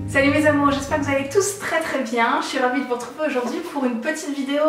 Salut mes amours, j'espère que vous allez tous très bien. Je suis ravie de vous retrouver aujourd'hui pour une petite vidéo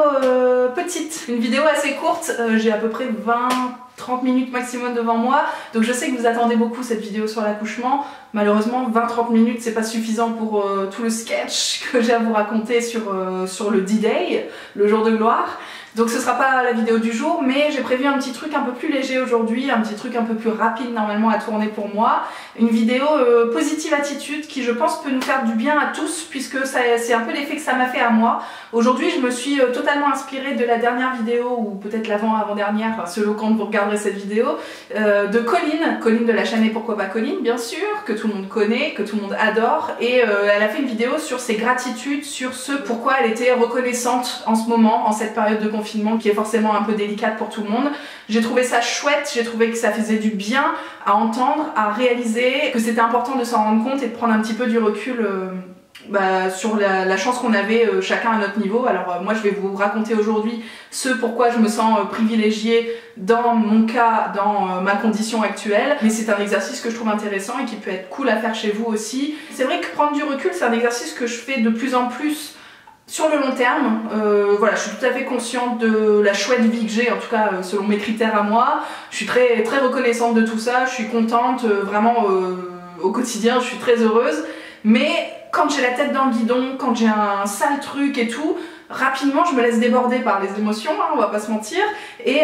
une vidéo assez courte. J'ai à peu près 20-30 minutes maximum devant moi, donc je sais que vous attendez beaucoup cette vidéo sur l'accouchement. Malheureusement 20-30 minutes c'est pas suffisant pour tout le sketch que j'ai à vous raconter sur le D-Day, le jour de gloire. Donc ce sera pas la vidéo du jour, mais j'ai prévu un petit truc un peu plus léger aujourd'hui, un petit truc un peu plus rapide normalement à tourner pour moi. Une vidéo positive attitude qui je pense peut nous faire du bien à tous, puisque c'est un peu l'effet que ça m'a fait à moi. Aujourd'hui je me suis totalement inspirée de la dernière vidéo, ou peut-être l'avant-avant-dernière, selon quand vous regarderez cette vidéo, de Colline de la chaîne Et Pourquoi Pas Colline, bien sûr, que tout le monde connaît, que tout le monde adore. Et elle a fait une vidéo sur ses gratitudes, sur ce pourquoi elle était reconnaissante en ce moment, en cette période de confinement qui est forcément un peu délicate pour tout le monde. J'ai trouvé ça chouette, j'ai trouvé que ça faisait du bien à entendre, à réaliser, que c'était important de s'en rendre compte et de prendre un petit peu du recul sur la chance qu'on avait chacun à notre niveau. Alors moi je vais vous raconter aujourd'hui ce pourquoi je me sens privilégiée dans mon cas, dans ma condition actuelle, mais c'est un exercice que je trouve intéressant et qui peut être cool à faire chez vous aussi. C'est vrai que prendre du recul c'est un exercice que je fais de plus en plus sur le long terme. Voilà, je suis tout à fait consciente de la chouette vie que j'ai, en tout cas selon mes critères à moi. Je suis très reconnaissante de tout ça, je suis contente vraiment au quotidien, je suis très heureuse. Mais quand j'ai la tête dans le guidon, quand j'ai un sale truc et tout, rapidement je me laisse déborder par les émotions, hein, on va pas se mentir, et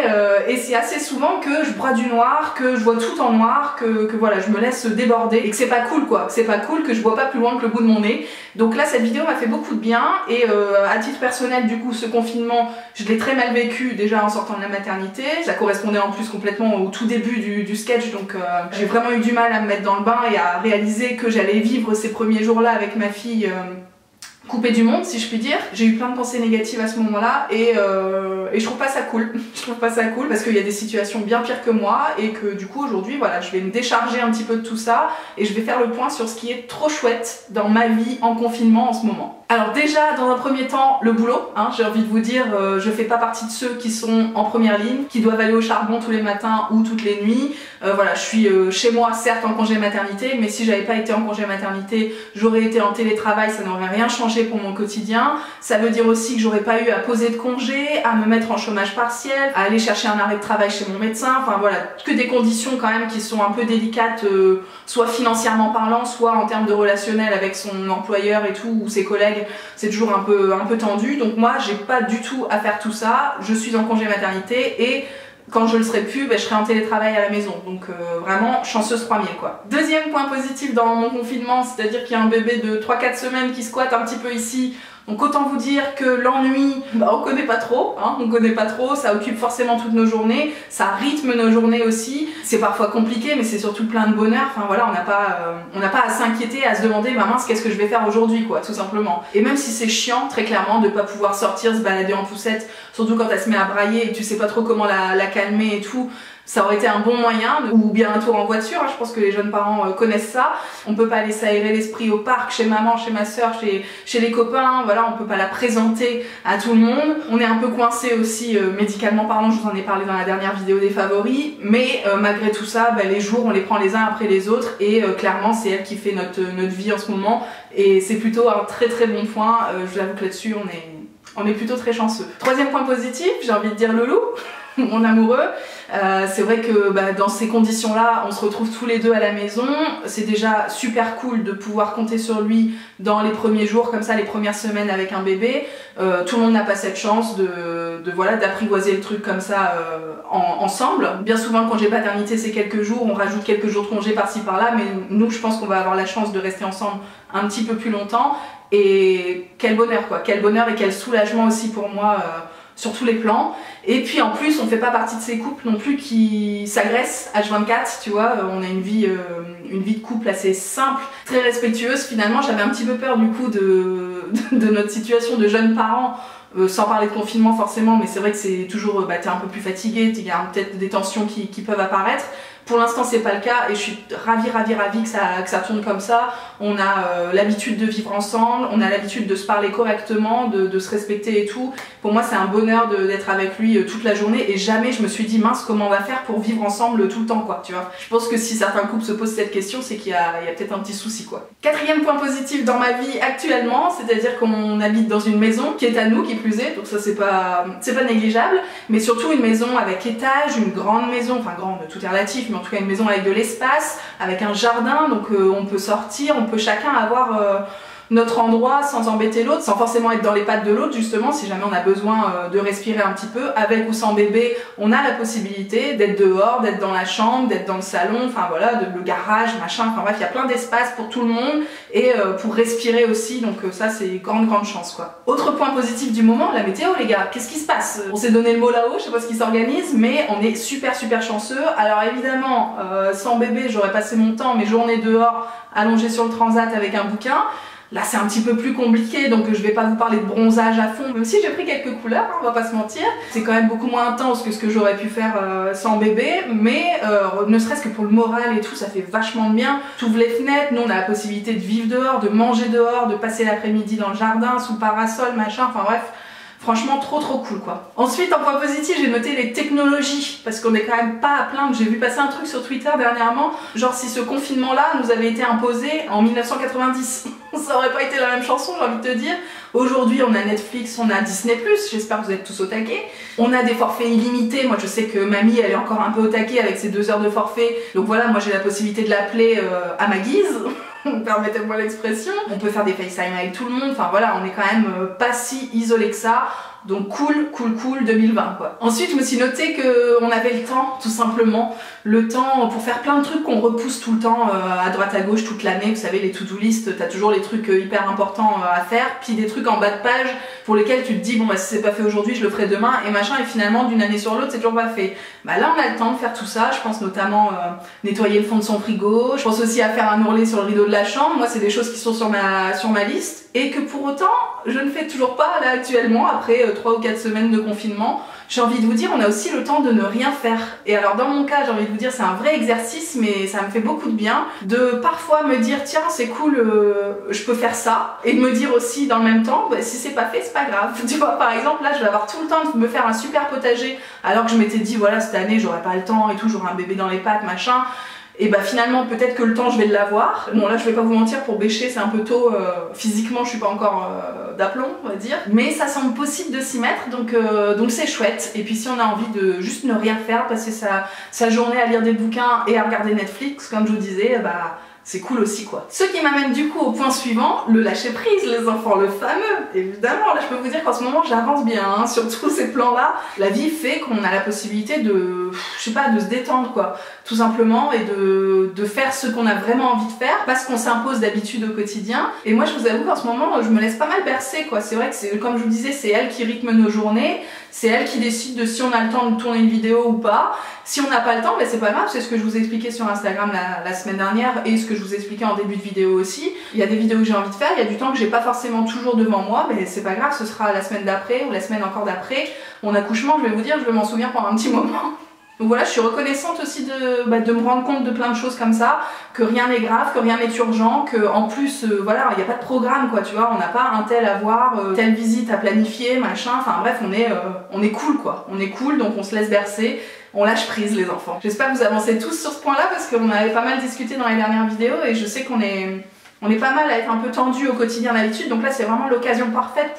c'est assez souvent que je broie du noir, que je vois tout en noir, que voilà, je me laisse déborder, et que c'est pas cool quoi, c'est pas cool, que je vois pas plus loin que le bout de mon nez. Donc là cette vidéo m'a fait beaucoup de bien, et à titre personnel du coup ce confinement je l'ai très mal vécu déjà en sortant de la maternité, ça correspondait en plus complètement au tout début du sketch, donc j'ai vraiment eu du mal à me mettre dans le bain et à réaliser que j'allais vivre ces premiers jours là avec ma fille coupée du monde si je puis dire. J'ai eu plein de pensées négatives à ce moment là et je trouve pas ça cool. Je trouve pas ça cool parce qu'il y a des situations bien pires que moi et que du coup aujourd'hui voilà, je vais me décharger un petit peu de tout ça et je vais faire le point sur ce qui est trop chouette dans ma vie en confinement en ce moment. Alors déjà dans un premier temps le boulot, hein, j'ai envie de vous dire je fais pas partie de ceux qui sont en première ligne, qui doivent aller au charbon tous les matins ou toutes les nuits. Voilà, je suis chez moi certes en congé maternité, mais si j'avais pas été en congé maternité j'aurais été en télétravail, ça n'aurait rien changé pour mon quotidien. Ça veut dire aussi que j'aurais pas eu à poser de congé, à me mettre en chômage partiel, à aller chercher un arrêt de travail chez mon médecin, enfin voilà, que des conditions quand même qui sont un peu délicates, soit financièrement parlant, soit en termes de relationnel avec son employeur et tout, ou ses collègues, c'est toujours un peu tendu. Donc moi j'ai pas du tout à faire tout ça, je suis en congé maternité et quand je le serai plus, je serai en télétravail à la maison, donc vraiment chanceuse 3000 quoi. Deuxième point positif dans mon confinement, c'est-à-dire qu'il y a un bébé de 3-4 semaines qui squatte un petit peu ici. Donc autant vous dire que l'ennui, on connaît pas trop, hein, on connaît pas trop, ça occupe forcément toutes nos journées, ça rythme nos journées aussi, c'est parfois compliqué mais c'est surtout plein de bonheur, enfin voilà, on n'a pas à s'inquiéter, à se demander mince qu'est-ce que je vais faire aujourd'hui quoi, tout simplement. Et même si c'est chiant très clairement de pas pouvoir sortir, se balader en poussette, surtout quand elle se met à brailler et que tu sais pas trop comment la calmer et tout, ça aurait été un bon moyen, ou bien un tour en voiture, hein, je pense que les jeunes parents connaissent ça. On peut pas aller s'aérer l'esprit au parc, chez maman, chez ma soeur, chez les copains, voilà, on peut pas la présenter à tout le monde. On est un peu coincé aussi médicalement parlant, je vous en ai parlé dans la dernière vidéo des favoris, mais malgré tout ça, les jours on les prend les uns après les autres et clairement c'est elle qui fait notre vie en ce moment et c'est plutôt un très bon point, je vous avoue que là-dessus on est plutôt très chanceux. Troisième point positif, j'ai envie de dire Loulou, mon amoureux. C'est vrai que dans ces conditions là on se retrouve tous les deux à la maison, c'est déjà super cool de pouvoir compter sur lui dans les premiers jours comme ça, les premières semaines avec un bébé. Tout le monde n'a pas cette chance voilà, d'apprivoiser le truc comme ça ensemble. Bien souvent le congé paternité c'est quelques jours, on rajoute quelques jours de congé par-ci par-là, mais nous je pense qu'on va avoir la chance de rester ensemble un petit peu plus longtemps et quel bonheur quoi, quel bonheur et quel soulagement aussi pour moi sur tous les plans. Et puis en plus on fait pas partie de ces couples non plus qui s'agressent H24, tu vois, on a une vie de couple assez simple, très respectueuse. Finalement j'avais un petit peu peur du coup de notre situation de jeunes parents, sans parler de confinement forcément, mais c'est vrai que c'est toujours, t'es un peu plus fatigué, il y a peut-être des tensions qui peuvent apparaître. Pour l'instant c'est pas le cas et je suis ravie que ça tourne comme ça. On a l'habitude de vivre ensemble, on a l'habitude de se parler correctement, de se respecter et tout. Pour moi c'est un bonheur d'être avec lui toute la journée et jamais je me suis dit mince comment on va faire pour vivre ensemble tout le temps quoi, tu vois. Je pense que si certains couples se posent cette question c'est qu'il y a peut-être un petit souci quoi. Quatrième point positif dans ma vie actuellement, c'est-à-dire qu'on habite dans une maison qui est à nous qui plus est, donc ça c'est pas négligeable, mais surtout une maison avec étage, une grande maison, enfin grande, tout est relatif, mais en tout cas une maison avec de l'espace, avec un jardin, donc on peut sortir, on peut chacun avoir notre endroit sans embêter l'autre, sans forcément être dans les pattes de l'autre justement, si jamais on a besoin de respirer un petit peu, avec ou sans bébé, on a la possibilité d'être dehors, d'être dans la chambre, d'être dans le salon, enfin voilà, le garage, machin, enfin bref, il y a plein d'espace pour tout le monde et pour respirer aussi, donc ça c'est grande chance quoi. Autre point positif du moment, la météo les gars, qu'est-ce qui se passe? On s'est donné le mot là-haut, je sais pas ce qui s'organise, mais on est super chanceux. Alors évidemment, sans bébé, j'aurais passé mon temps, mes journées dehors, allongées sur le transat avec un bouquin. Là c'est un petit peu plus compliqué donc je vais pas vous parler de bronzage à fond, même si j'ai pris quelques couleurs, hein, on va pas se mentir. C'est quand même beaucoup moins intense que ce que j'aurais pu faire sans bébé, mais ne serait-ce que pour le moral et tout, ça fait vachement de bien. T'ouvres les fenêtres, nous on a la possibilité de vivre dehors, de manger dehors, de passer l'après-midi dans le jardin, sous parasol, machin, enfin bref. Franchement trop cool quoi. Ensuite en point positif j'ai noté les technologies parce qu'on est quand même pas à plaindre. J'ai vu passer un truc sur Twitter dernièrement, genre si ce confinement là nous avait été imposé en 1990 ça aurait pas été la même chanson j'ai envie de te dire. Aujourd'hui on a Netflix, on a Disney+, j'espère que vous êtes tous au taquet. On a des forfaits illimités, moi je sais que mamie elle est encore un peu au taquet avec ses 2 heures de forfait. Donc voilà, moi j'ai la possibilité de l'appeler à ma guise. Permettez-moi l'expression. On peut faire des FaceTime avec tout le monde, enfin voilà, on est quand même pas si isolé que ça. Donc cool 2020 quoi. Ensuite je me suis noté qu'on avait le temps tout simplement, le temps pour faire plein de trucs qu'on repousse tout le temps à droite à gauche toute l'année. Vous savez les to-do list, t'as toujours les trucs hyper importants à faire, puis des trucs en bas de page pour lesquels tu te dis bon bah si c'est pas fait aujourd'hui je le ferai demain et machin, et finalement d'une année sur l'autre c'est toujours pas fait. Bah là on a le temps de faire tout ça, je pense notamment nettoyer le fond de son frigo, je pense aussi à faire un ourlet sur le rideau de la chambre. Moi c'est des choses qui sont sur ma liste et que pour autant je ne fais toujours pas là actuellement après 3 ou 4 semaines de confinement. J'ai envie de vous dire, on a aussi le temps de ne rien faire. Et alors dans mon cas, j'ai envie de vous dire, c'est un vrai exercice, mais ça me fait beaucoup de bien de parfois me dire, tiens, c'est cool, je peux faire ça. Et de me dire aussi dans le même temps, bah, si c'est pas fait, c'est pas grave. Tu vois, par exemple, là, je vais avoir tout le temps de me faire un super potager, alors que je m'étais dit, voilà, cette année, j'aurais pas le temps et tout, j'aurai un bébé dans les pattes, machin. Et bah finalement peut-être que le temps je vais l'avoir. Bon là je vais pas vous mentir, pour bêcher c'est un peu tôt, physiquement je suis pas encore d'aplomb on va dire. Mais ça semble possible de s'y mettre donc c'est chouette. Et puis si on a envie de juste ne rien faire, passer sa journée à lire des bouquins et à regarder Netflix comme je vous disais, bah c'est cool aussi quoi. Ce qui m'amène du coup au point suivant, le lâcher prise les enfants, le fameux. Évidemment là je peux vous dire qu'en ce moment j'avance bien hein, sur tous ces plans là. La vie fait qu'on a la possibilité de, je sais pas, de se détendre quoi, tout simplement, et de faire ce qu'on a vraiment envie de faire parce qu'on s'impose d'habitude au quotidien. Et moi je vous avoue qu'en ce moment je me laisse pas mal bercer quoi. C'est vrai que c'est comme je vous disais, c'est elle qui rythme nos journées, c'est elle qui décide de si on a le temps de tourner une vidéo ou pas. Si on n'a pas le temps, ben c'est pas grave, c'est ce que je vous ai expliqué sur Instagram la semaine dernière et ce que je vous ai expliqué en début de vidéo aussi. Il y a des vidéos que j'ai envie de faire, il y a du temps que j'ai pas forcément toujours devant moi, mais c'est pas grave, ce sera la semaine d'après ou la semaine encore d'après. Mon accouchement, je vais vous dire, je vais m'en souvenir pendant un petit moment. Donc voilà, je suis reconnaissante aussi de me rendre compte de plein de choses comme ça, que rien n'est grave, que rien n'est urgent, que en plus, voilà, il n'y a pas de programme quoi, tu vois, on n'a pas un tel à voir, telle visite à planifier, machin, enfin bref, on est cool quoi, on est cool, donc on se laisse bercer, on lâche prise les enfants. J'espère que vous avancez tous sur ce point-là parce qu'on avait pas mal discuté dans les dernières vidéos et je sais qu'on est pas mal à être un peu tendu au quotidien d'habitude, donc là c'est vraiment l'occasion parfaite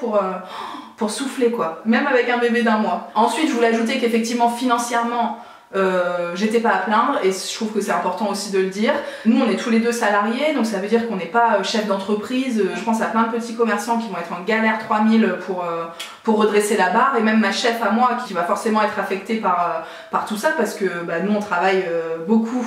pour souffler quoi, même avec un bébé d'1 mois. Ensuite je voulais ajouter qu'effectivement financièrement j'étais pas à plaindre et je trouve que c'est important aussi de le dire. Nous on est tous les deux salariés donc ça veut dire qu'on n'est pas chef d'entreprise. Je pense à plein de petits commerçants qui vont être en galère 3000 pour redresser la barre, et même ma chef à moi qui va forcément être affectée par tout ça parce que bah, nous on travaille beaucoup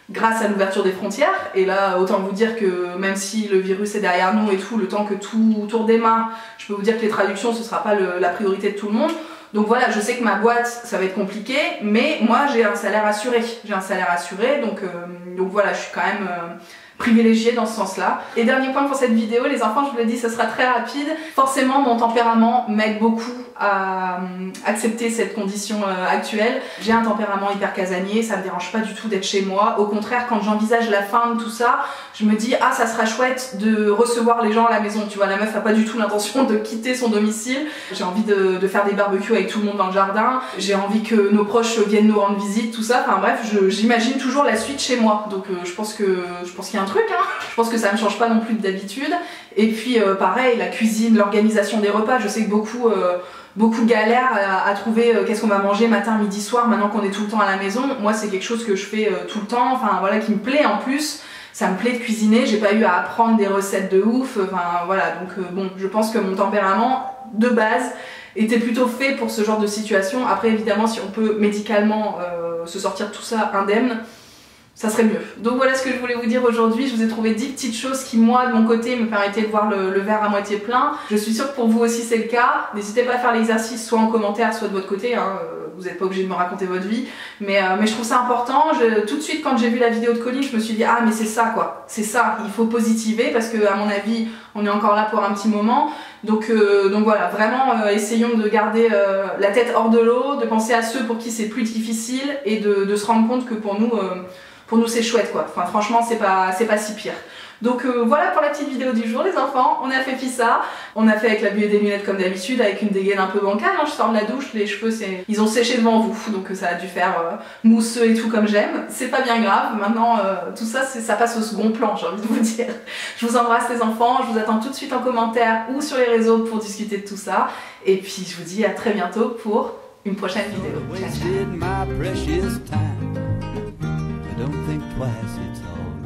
grâce à l'ouverture des frontières, et là autant vous dire que même si le virus est derrière nous et tout, le temps que tout redémarre, je peux vous dire que les traductions ce sera pas la priorité de tout le monde. Donc voilà, je sais que ma boîte ça va être compliqué, mais moi j'ai un salaire assuré, donc voilà, je suis quand même privilégié dans ce sens-là. Et dernier point pour cette vidéo, les enfants, je vous le dis, ce sera très rapide. Forcément, mon tempérament m'aide beaucoup à accepter cette condition actuelle. J'ai un tempérament hyper casanier, ça me dérange pas du tout d'être chez moi. Au contraire, quand j'envisage la fin de tout ça, je me dis ah ça sera chouette de recevoir les gens à la maison. Tu vois, la meuf a pas du tout l'intention de quitter son domicile. J'ai envie de faire des barbecues avec tout le monde dans le jardin. J'ai envie que nos proches viennent nous rendre visite, tout ça. Enfin bref, j'imagine toujours la suite chez moi. Donc je pense qu'il y a un truc, hein. Je pense que ça ne change pas non plus d'habitude. Et puis pareil, la cuisine, l'organisation des repas, je sais que beaucoup galèrent à trouver qu'est-ce qu'on va manger matin, midi, soir, maintenant qu'on est tout le temps à la maison. Moi c'est quelque chose que je fais tout le temps, enfin voilà, qui me plaît en plus. Ça me plaît de cuisiner, j'ai pas eu à apprendre des recettes de ouf, enfin voilà, donc bon, je pense que mon tempérament, de base, était plutôt fait pour ce genre de situation. Après évidemment, si on peut médicalement se sortir de tout ça indemne, ça serait mieux. Donc voilà ce que je voulais vous dire aujourd'hui. Je vous ai trouvé 10 petites choses qui, moi, de mon côté, me permettaient de voir le verre à moitié plein. Je suis sûre que pour vous aussi c'est le cas. N'hésitez pas à faire l'exercice, soit en commentaire, soit de votre côté, hein. Vous n'êtes pas obligé de me raconter votre vie. Mais je trouve ça important. Tout de suite, quand j'ai vu la vidéo de Colline, je me suis dit ah mais c'est ça quoi. C'est ça, il faut positiver parce que à mon avis, on est encore là pour un petit moment. Donc voilà, vraiment essayons de garder la tête hors de l'eau, de penser à ceux pour qui c'est plus difficile et de se rendre compte que pour nous c'est chouette quoi. Enfin franchement c'est pas si pire. Donc voilà pour la petite vidéo du jour les enfants, on a fait ça, on a fait avec la buée des lunettes comme d'habitude, avec une dégaine un peu bancale, hein. Je sors de la douche, les cheveux ils ont séché devant vous, donc ça a dû faire mousseux et tout comme j'aime, c'est pas bien grave, maintenant tout ça ça passe au second plan, j'ai envie de vous dire. Je vous embrasse les enfants, je vous attends tout de suite en commentaire ou sur les réseaux pour discuter de tout ça, et puis je vous dis à très bientôt pour une prochaine vidéo. Ciao, ciao. Don't think twice, it's all